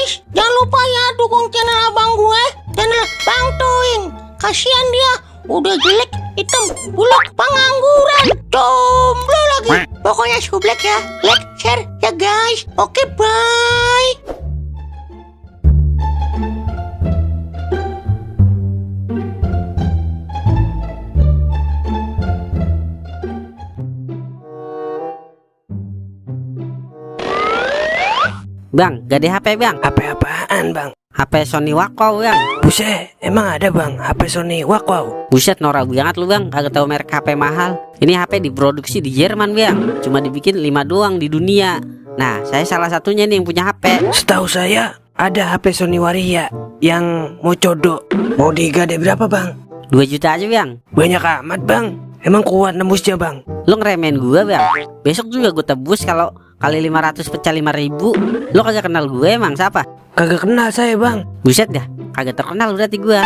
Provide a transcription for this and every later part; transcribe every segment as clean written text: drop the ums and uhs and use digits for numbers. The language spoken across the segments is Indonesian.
guys, jangan lupa ya dukung channel abang gue, channel Bang Toing. Kasihan dia, udah jelek, hitam, buluk, pengangguran, jomblo lagi. Pokoknya sublek ya, like, share ya guys. Oke, bye. Bang, gak ada HP bang. HP apaan bang? HP Sony Wacom bang. Buset, emang ada bang HP Sony Wacom? Buset, norak banget lu bang, kagak tahu merek HP mahal. Ini HP diproduksi di Jerman bang, cuma dibikin 5 doang di dunia. Nah, saya salah satunya nih yang punya HP. Setahu saya ada HP Sony Waria yang mau codok. Mau digade berapa bang? 2 juta aja bang. Banyak amat bang. Emang kuat nembusnya bang? Lu ngeremehin gua bang. Besok juga gua tebus kalau kali 500 pecah 5.000. Lu kagak kenal gue emang siapa? Kagak kenal saya bang. Buset dah, kagak terkenal berarti gua.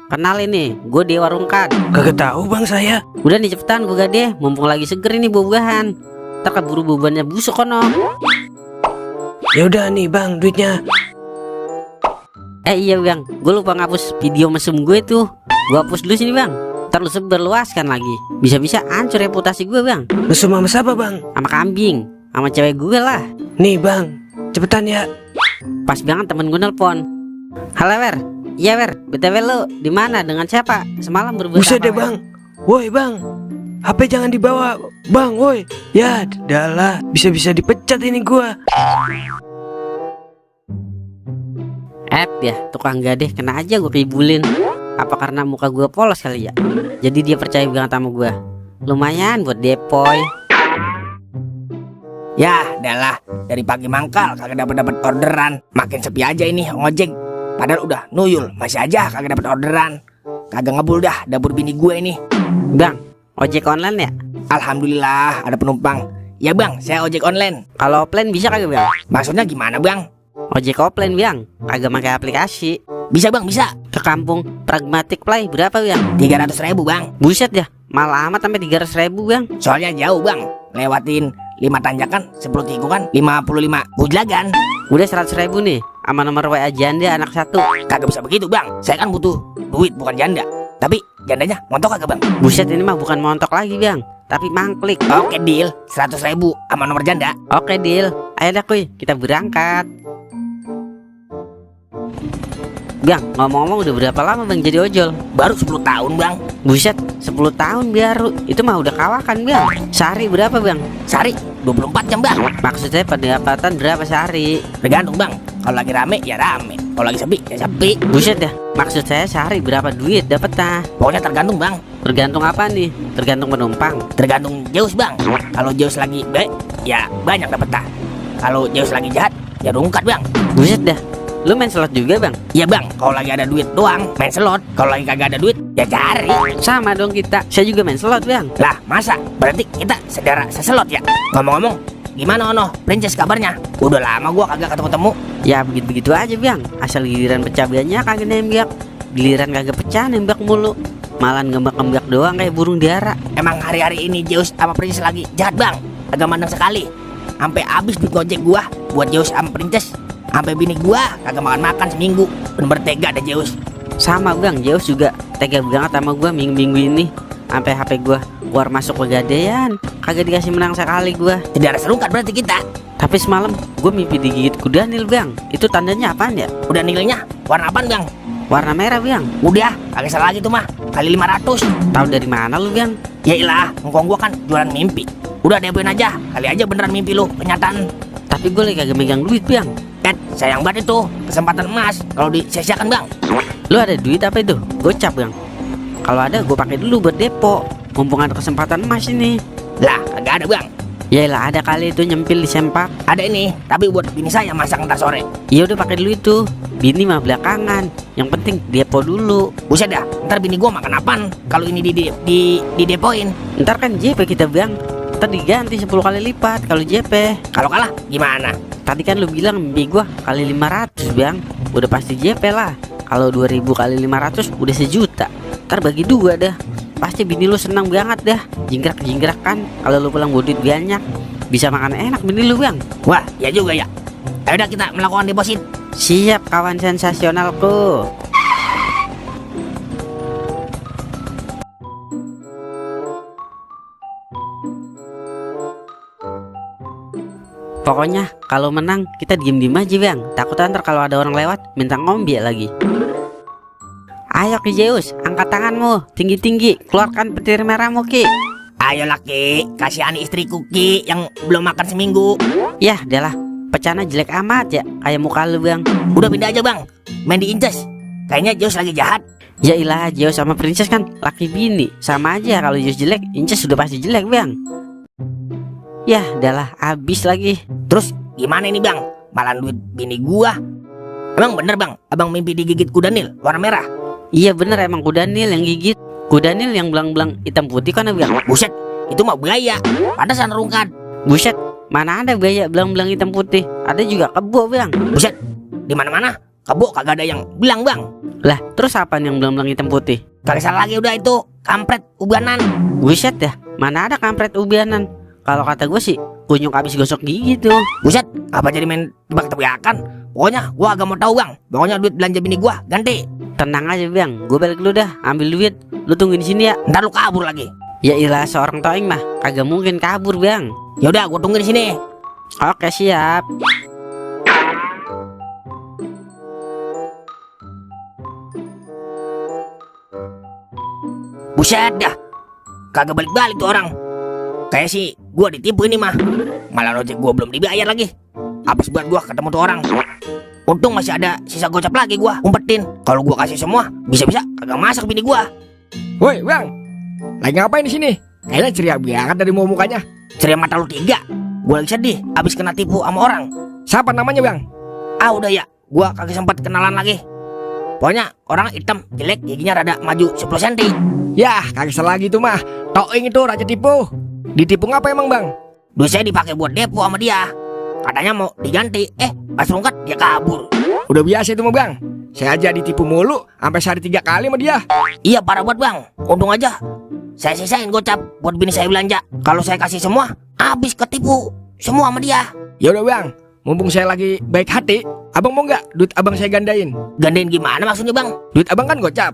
Kenal ini, gue Dewa Rungkat. Kagak tahu bang saya. Udah nih cepetan gue gade, mumpung lagi seger ini buah-buahan. Ntar keburu buahnya busuk kono. Ya udah nih bang duitnya. Iya bang, gue lupa ngapus video mesum gue tuh. Gue hapus dulu sini bang. Ntar lu seberluaskan lagi. Bisa-bisa hancur reputasi gue bang. Mesum sama siapa bang? Sama kambing, sama cewek gue lah. Nih bang, cepetan ya. Pas banget temen gue nelpon. Halo Wer. Iya Wer, BTW lu di mana dengan siapa? Semalam berbuat Buset apa? deh bang. Woi bang, HP jangan dibawa bang, woi. Ya dalah, bisa-bisa dipecat ini gua. Ya, tukang gadeh kena aja gue kibulin. Apa karena muka gue polos kali ya? Jadi dia percaya banget sama gue. Lumayan buat depoy. Ya, adalah dari pagi mangkal kagak dapat orderan. Makin sepi aja ini ngojek. Padahal udah nuyul, masih aja kagak dapat orderan. Kagak ngebul dah dapur bini gue ini. Bang, ojek online ya? Alhamdulillah ada penumpang. Ya bang, saya ojek online. Kalau offline bisa kagak bang? Maksudnya gimana bang? Ojek offline bang, kagak pakai aplikasi. Bisa bang, bisa. Ke kampung Pragmatic Play berapa bang? 300.000 bang. Buset ya, malah amat sampai 300.000 bang. Soalnya jauh bang, lewatin 5 tanjakan, 10 tikungan, 55 bujlagan. Udah 100.000 nih, sama nomor WA janda anak 1. Kagak bisa begitu bang, saya kan butuh duit bukan janda. Tapi jandanya montok kagak bang? Buset, ini mah bukan montok lagi bang, tapi mangklik. Oke deal, 100.000 sama nomor janda. Oke deal, ayo dah kuy, kita berangkat. Bang, ngomong-ngomong udah berapa lama bang jadi ojol? Baru 10 tahun bang. Buset, 10 tahun baru. Itu mah udah kawakan bang. Sehari berapa bang? Sehari 24 jam bang. Maksudnya pendapatan berapa sehari? Tergantung bang, kalau lagi rame ya rame, kalau lagi sepi ya sepi. Buset dah, maksud saya sehari berapa duit dapet tah? Pokoknya tergantung bang. Tergantung apa nih? Tergantung penumpang. Tergantung Zeus bang. Kalau Zeus lagi baik ya banyak dapet tah. Kalau Zeus lagi jahat ya rungkat bang. Buset dah, lu main slot juga bang? Iya bang, kalau lagi ada duit doang main slot. Kalau lagi kagak ada duit ya cari. Sama dong kita, saya juga main slot bang. Lah masa? Berarti kita saudara seselot ya? Ngomong-ngomong, gimana Ono? Princess kabarnya? Udah lama gua kagak ketemu-temu. Ya begitu-begitu aja bang. Asal giliran pecah banyak kagak nembak. Giliran kagak pecah nembak mulu. Malah ngembak-ngembak doang kayak burung dara. Emang hari-hari ini Zeus sama Princess lagi jahat bang. Kagak mandang sekali. Sampai habis duit gojek gua buat Zeus sama Princess. Sampai bini gua kagak makan-makan seminggu. Bener-bener tega ada Zeus. Sama bang, Zeus juga tega banget sama gua minggu-minggu ini. Sampai HP gua keluar masuk pegadaian, kagak dikasih menang sekali gua. Tidak ada serungkat berarti kita. Tapi semalam gua mimpi digigit kuda nil bang. Itu tandanya apaan ya? Udah nilainya warna apaan bang? Warna merah bang. Udah, kagak salah lagi tuh mah. Kali 500. Tahu dari mana lu bang? Ya ilah, ngkong gua kan jualan mimpi. Udah depoin aja, kali aja beneran mimpi lu kenyataan. Tapi gue lagi kagak megang duit bang. Sayang banget itu kesempatan emas kalau disia-siakan bang. Lu ada duit apa itu? Gocap bang. Kalau ada gue pakai dulu buat depo. Mumpung ada kesempatan emas ini. Lah, kagak ada bang. Yaelah, ada kali itu nyempil di sempak. Ada ini, tapi buat bini saya masak ntar sore. Iya udah pakai dulu itu. Bini mah belakangan. Yang penting depo dulu. Buset dah, ntar bini gua makan apaan kalau ini di depoin. Ntar kan JP kita bang. Ntar diganti 10 kali lipat kalau JP. Kalau kalah gimana? Tadi kan lu bilang mimpi gua kali 500 bang. Udah pasti JP lah. Kalau 2000 kali 500 udah 1 juta. Ntar bagi 2 dah. Pasti bini lu senang banget dah. Jingkrak-jingkrak kan. Kalau lu pulang bawa duit banyak, bisa makan enak bini lu bang. Wah, ya juga ya. Ayo dah kita melakukan deposit. Siap kawan sensasionalku. Pokoknya kalau menang kita diem-diem aja bang. Takut ntar kalau ada orang lewat minta ngombe lagi. Ayo Ki Zeus, angkat tanganmu tinggi-tinggi, keluarkan petir merahmu Ki. Ayolah Ki, kasihani istriku Ki yang belum makan seminggu. Yah adalah pecana jelek amat ya, kayak muka lu bang. Udah pindah aja bang, main di Inces. Kayaknya Zeus lagi jahat. Ya ilah, Zeus sama Princess kan laki bini, sama aja. Kalau Zeus jelek, Inces sudah pasti jelek bang. Yah adalah habis lagi. Terus gimana ini bang, malah duit bini gua. Emang bener bang, abang mimpi digigit kuda Nil warna merah? Iya bener, emang kuda Nil yang gigit. Kuda Nil yang belang-belang hitam putih kan bang. Buset, itu mah buaya, pantesan rungkat. Buset, mana ada buaya belang-belang hitam putih. Ada juga kebo bang. Buset, di mana-mana kebo kagak ada yang belang bang. Lah terus apa yang belang-belang hitam putih? Kagak salah lagi udah itu, kampret ubanan. Buset ya, mana ada kampret ubianan. Kalau kata gue sih kunyuk habis gosok gigi tuh. Buset, apa jadi main tebak-tebakan? Pokoknya gua agak mau tahu bang. Pokoknya duit belanja bini gua ganti. Tenang aja bang, gue balik dulu dah, ambil duit. Lu tungguin di sini ya. Ntar lu kabur lagi. Ya ilah, seorang toing mah kagak mungkin kabur bang. Ya udah, gua tungguin di sini. Oke siap. Buset dah, kagak balik-balik tuh orang. Kayak sih gua ditipu ini mah. Malah ojek gua belum dibayar lagi. Habis buat gua ketemu tuh orang. Untung masih ada sisa gocap lagi gua umpetin. Kalau gua kasih semua, bisa-bisa kagak masak bini gua. Woi bang, lagi ngapain di sini? Kayaknya ceria banget dari mau mukanya. Ceria mata lu 3. Gua lagi sedih, habis kena tipu sama orang. Siapa namanya bang? Ah udah ya, gua kagak sempat kenalan lagi. Pokoknya orang hitam, jelek, giginya rada maju 10 cm. Yah, kagak salah lagi tuh mah. Toing itu raja tipu. Ditipu ngapa emang bang? Duit saya dipakai buat depo sama dia. Katanya mau diganti, pas rungkat dia kabur. Udah biasa itu mah bang. Saya aja ditipu mulu, sampai sehari 3 kali sama dia. Iya parah buat bang. Untung aja saya sisain gocap buat bini saya belanja. Kalau saya kasih semua, habis ketipu semua sama dia. Ya udah bang, mumpung saya lagi baik hati, abang mau nggak duit abang saya gandain? Gandain gimana maksudnya bang? Duit abang kan gocap.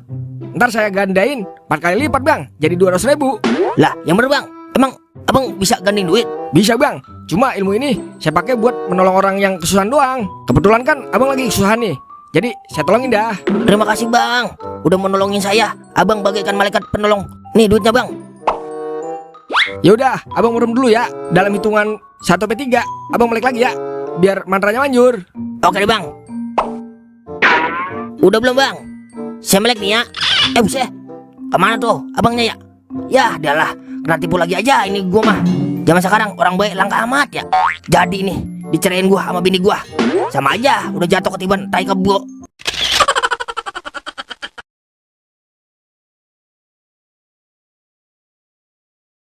Ntar saya gandain 4 kali lipat bang, jadi 200.000. Lah yang bener bang, emang abang bisa gandain duit? Bisa bang, cuma ilmu ini saya pakai buat menolong orang yang kesusahan doang. Kebetulan kan abang lagi kesusahan nih, jadi saya tolongin dah. Terima kasih bang, udah menolongin saya. Abang bagaikan malaikat penolong. Nih duitnya bang. Ya udah, abang merem dulu ya. Dalam hitungan 1/3, abang balik lagi ya, biar mantranya manjur. Oke deh bang. Udah belum bang? Saya melek nih ya. Buset, kemana tuh abangnya ya? Ya adalah, kena tipu lagi aja ini gua mah. Zaman sekarang orang baik langka amat ya. Jadi nih dicerain gua sama bini gua. Sama aja udah jatuh ketiban tai kebo.